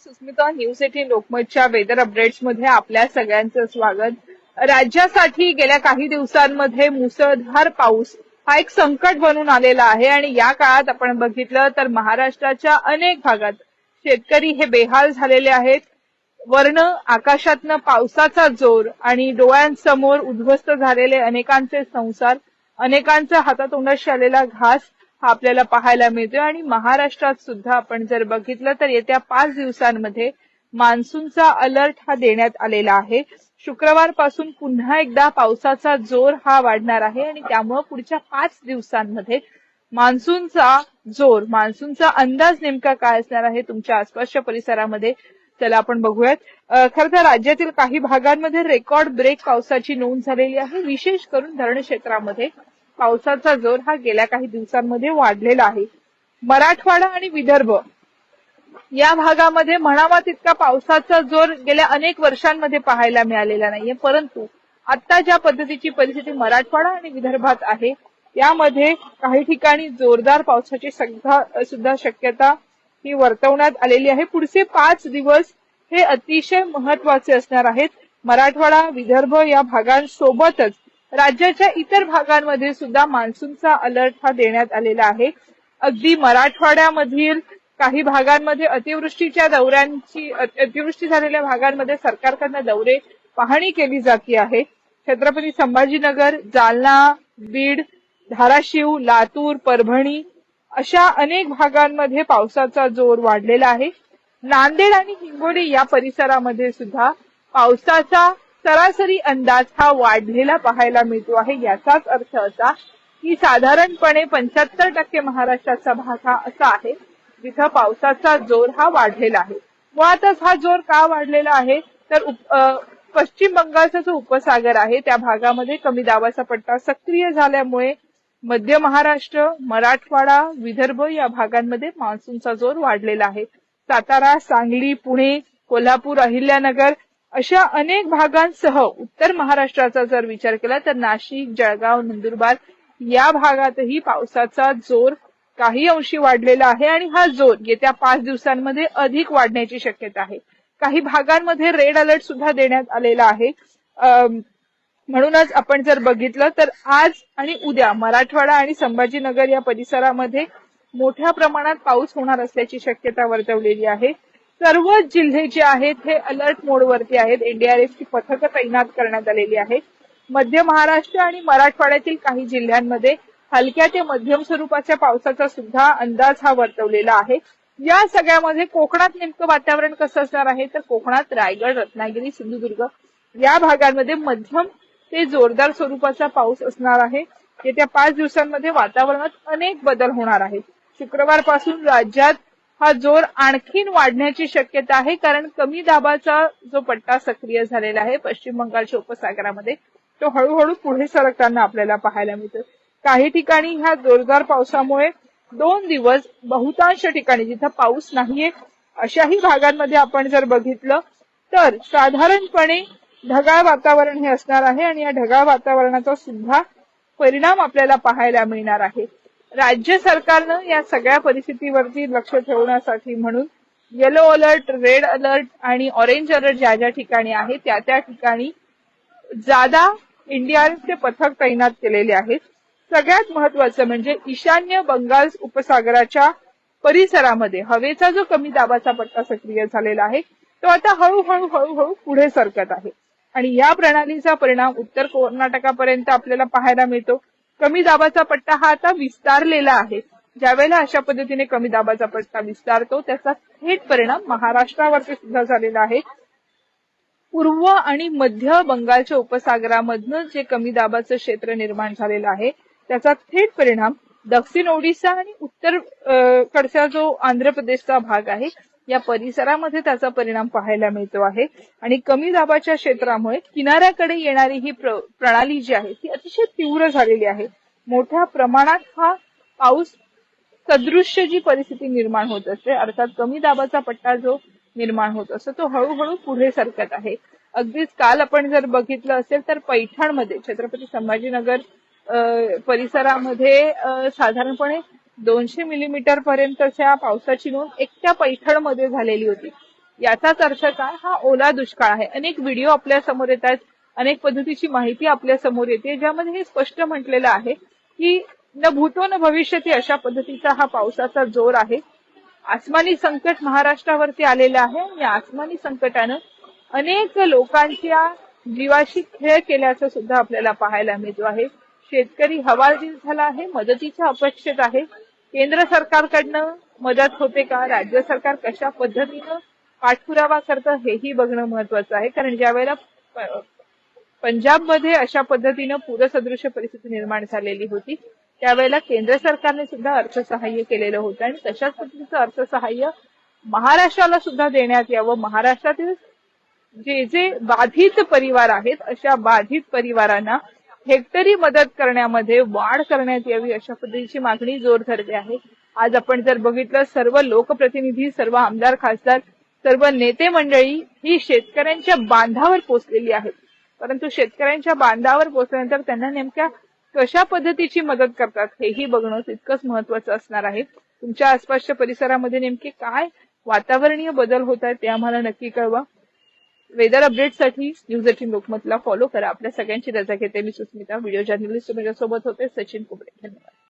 Sushmita, news 18 लोकमतच्या weather updates मध्ये आपल्या सगळ्यांचं स्वागत. राज्यासाठी गेल्या काही दिवसांमध्ये मुसळधार पाऊस हा एक संकट बनून आलेला आहे आणि या काळात आपण बघितलं तर महाराष्ट्राच्या अनेक भागात शेतकरी हे बेहाल झालेले आहेत. वर्ण आकाशातनं पावसाचा जोर आणि डोळ्यांसमोर उद्ध्वस्त झालेले अनेकांचे संसार, अनेकांच्या हातातोंडाशी आलेला घास हा आपल्याला पाहायला मिळतोय. आणि महाराष्ट्रात सुद्धा आपण जर बघितलं तर येत्या 5 दिवसांमध्ये मान्सूनचा अलर्ट हा देण्यात आलेला आहे. शुक्रवार पासून पुन्हा एकदा पावसाचा जोर हा वाढणार आहे आणि त्यामुळे पुढच्या 5 दिवसांमध्ये मान्सूनचा अंदाज नेमका काय असणार आहे तुमच्या आसपासच्या परिसरामध्ये, चला आपण बघूयात. खरं तर राज्यातील काही भागांमध्ये रेकॉर्ड ब्रेक पावसाची नोंद झालेली आहे. विशेष करून धरण क्षेत्रामध्ये पावसाचा जोर हा गेल्या काही दिवसांमध्ये वाढलेला आहे. मराठवाडा आणि विदर्भ या भागामध्ये म्हणावा तितका पावसाचा जोर गेल्या अनेक वर्षांमध्ये पाहायला मिळालेला नाहीये, परंतु आता ज्या पद्धतीची परिस्थिती मराठवाडा आणि विदर्भात आहे यामध्ये काही ठिकाणी जोरदार पावसाची सुद्धा शक्यता ही वर्तवण्यात आलेली आहे. पुढचे 5 दिवस हे अतिशय महत्वाचे असणार आहेत. मराठवाडा विदर्भ या भागांसोबतच राज्याच्या इतर भागांमध्ये सुद्धा मान्सूनचा अलर्ट हा देण्यात आलेला आहे. अगदी मराठवाड्यामधील काही भागांमध्ये अतिवृष्टी झालेल्या भागांमध्ये सरकारकडनं दौरे पाहणी केली जाते आहे. छत्रपती संभाजीनगर, जालना, बीड, धाराशिव, लातूर, परभणी अशा अनेक भागांमध्ये पावसाचा जोर वाढलेला आहे. नांदेड आणि हिंगोली या परिसरामध्ये सुद्धा पावसाचा सरासरी अंदाज हा वाढलेला पाहायला मिळतो आहे. याचाच अर्थ असा की साधारणपणे 75% महाराष्ट्राचा भाग हा असा आहे जिथं पावसाचा जोर हा वाढलेला आहे. मुळातच हा जोर का वाढलेला आहे तर पश्चिम बंगालचा जो उपसागर आहे त्या भागामध्ये कमी दाबाचा पट्टा सक्रिय झाल्यामुळे मध्य महाराष्ट्र, मराठवाडा, विदर्भ या भागांमध्ये मान्सूनचा जोर वाढलेला आहे. सातारा, सांगली, पुणे, कोल्हापूर, अहिल्यानगर अशा अनेक भागांसह उत्तर महाराष्ट्राचा जर विचार केला तर नाशिक, जळगाव, नंदुरबार या भागातही पावसाचा जोर काही अंशी वाढलेला आहे आणि हा जोर येत्या 5 दिवसांमध्ये अधिक वाढण्याची शक्यता आहे. काही भागांमध्ये रेड अलर्ट सुद्धा देण्यात आलेला आहे. म्हणूनच आपण जर बघितलं तर आज आणि उद्या मराठवाडा आणि संभाजीनगर या परिसरामध्ये मोठ्या प्रमाणात पाऊस होणार असल्याची शक्यता वर्तवलेली आहे. सर्वच जिल्हे जे आहेत हे अलर्ट मोडवरती आहेत. एनडीआरएफची पथकं तैनात करण्यात आलेली आहेत. मध्य महाराष्ट्र आणि मराठवाड्यातील काही जिल्ह्यांमध्ये हलक्या ते मध्यम स्वरूपाच्या पावसाचा सुद्धा अंदाज हा वर्तवलेला आहे. या सगळ्यामध्ये कोकणात नेमकं वातावरण कसं असणार आहे तर कोकणात रायगड, रत्नागिरी, सिंधुदुर्ग या भागांमध्ये मध्यम ते जोरदार स्वरूपाचा पाऊस असणार आहे. येत्या 5 दिवसांमध्ये वातावरणात अनेक बदल होणार आहेत. शुक्रवार पासून राज्यात हा जोर आणखीन वाढण्याची शक्यता आहे, कारण कमी दाबाचा जो पट्टा सक्रिय झालेला आहे पश्चिम बंगालच्या उपसागरामध्ये तो हळूहळू पुढे सरकताना आपल्याला पाहायला मिळतो. काही ठिकाणी ह्या जोरदार पावसामुळे 2 दिवस बहुतांश ठिकाणी जिथं पाऊस नाहीये अशाही भागांमध्ये आपण जर बघितलं तर साधारणपणे ढगाळ वातावरण हे असणार आहे आणि या ढगाळ वातावरणाचा सुद्धा परिणाम आपल्याला पाहायला मिळणार आहे. राज्य सरकारनं या सगळ्या परिस्थितीवरती लक्ष ठेवण्यासाठी म्हणून येलो अलर्ट, रेड अलर्ट आणि ऑरेंज अलर्ट ज्या ज्या ठिकाणी आहे त्या ठिकाणी जादा एनडीआरएफचे पथक तैनात केलेले आहेत. सगळ्यात महत्वाचं म्हणजे ईशान्य बंगाल उपसागराच्या परिसरामध्ये हवेचा जो कमी दाबाचा पट्टा सक्रिय झालेला आहे तो आता हळूहळू पुढे सरकत आहे आणि या प्रणालीचा परिणाम उत्तर कर्नाटकापर्यंत आपल्याला पाहायला मिळतो. कमी दाबाचा पट्टा हा आता विस्तारलेला आहे. ज्यावेळेला अशा पद्धतीने कमी दाबाचा पट्टा विस्तारतो त्याचा थेट परिणाम महाराष्ट्रावरती सुद्धा झालेला आहे. पूर्व आणि मध्य बंगालच्या उपसागरामधनं जे कमी दाबाचं क्षेत्र निर्माण झालेलं आहे त्याचा थेट परिणाम दक्षिण ओडिशा आणि उत्तर कडचा जो आंध्र प्रदेशचा भाग आहे या परिसरामध्ये त्याचा परिणाम पाहायला मिळतो आहे. आणि कमी दाबाच्या क्षेत्रामुळे किनाऱ्याकडे येणारी ही प्रणाली जी आहे ती अतिशय तीव्र झालेली आहे. मोठ्या प्रमाणात हा पाऊस सदृश्य जी परिस्थिती निर्माण होत असते अर्थात कमी दाबाचा पट्टा जो निर्माण होत असतो तो हळूहळू पुढे सरकत आहे. अगदीच काल आपण जर बघितलं असेल तर पैठणमध्ये छत्रपती संभाजीनगर परिसरामध्ये साधारणपणे 200 मिलीमीटर पर्यंतच्या पावसाची नोंद एकट्या पैठणमध्ये झालेली होती. याचाच अर्थ काय? हा ओला दुष्काळ आहे. अनेक व्हिडिओ आपल्या समोर येत आहेत, अनेक पद्धतीची माहिती आपल्या समोर येते, ज्यामध्ये हे स्पष्ट म्हटलेलं आहे की न भूतो न भविष्यती अशा पद्धतीचा हा पावसाचा जोर आहे. आसमानी संकट महाराष्ट्रावरती आलेलं आहे आणि आसमानी संकटानं अनेक लोकांच्या जीवाशी खेळ केल्याचं सुद्धा आपल्याला पाहायला मिळतो आहे. शेतकरी हवालदिल झाला आहे, मदतीच्या अपेक्षेत आहे. केंद्र सरकारकडनं मदत होते का? राज्य सरकार कशा पद्धतीनं पाठपुरावा करतं हेही बघणं महत्वाचं आहे. कारण ज्या वेळेला पंजाबमध्ये अशा पद्धतीनं पूरसदृश परिस्थिती निर्माण झालेली होती, त्यावेळेला केंद्र सरकारने सुद्धा अर्थसहाय्य केलेलं होतं आणि तशाच पद्धतीचं अर्थसहाय्य महाराष्ट्राला सुद्धा देण्यात यावं. महाराष्ट्रातील जे जे बाधित परिवार आहेत अशा बाधित परिवारांना हेक्टरी मदत करण्यामध्ये वाढ करण्यात यावी अशा पद्धतीची मागणी जोर धरते आहे. आज आपण जर बघितलं, सर्व लोकप्रतिनिधी, सर्व आमदार, खासदार, सर्व नेते मंडळी ही शेतकऱ्यांच्या बांधावर पोचलेली आहेत. परंतु शेतकऱ्यांच्या बांधावर पोचल्यानंतर त्यांना नेमक्या कशा पद्धतीची मदत करतात हेही बघणं तितकंच महत्वाचं असणार आहे. तुमच्या आसपासच्या परिसरामध्ये नेमके काय वातावरणीय बदल होत आहेत ते आम्हाला नक्की कळवा. वेदर अपडेटसाठी न्यूज 18 लोकमतला फॉलो करा. आपल्या सगळ्यांची रजा घेते मी सुस्मिता. व्हिडिओ जर्नलिस्ट माझ्यासोबत होते सचिन कुबळे. धन्यवाद.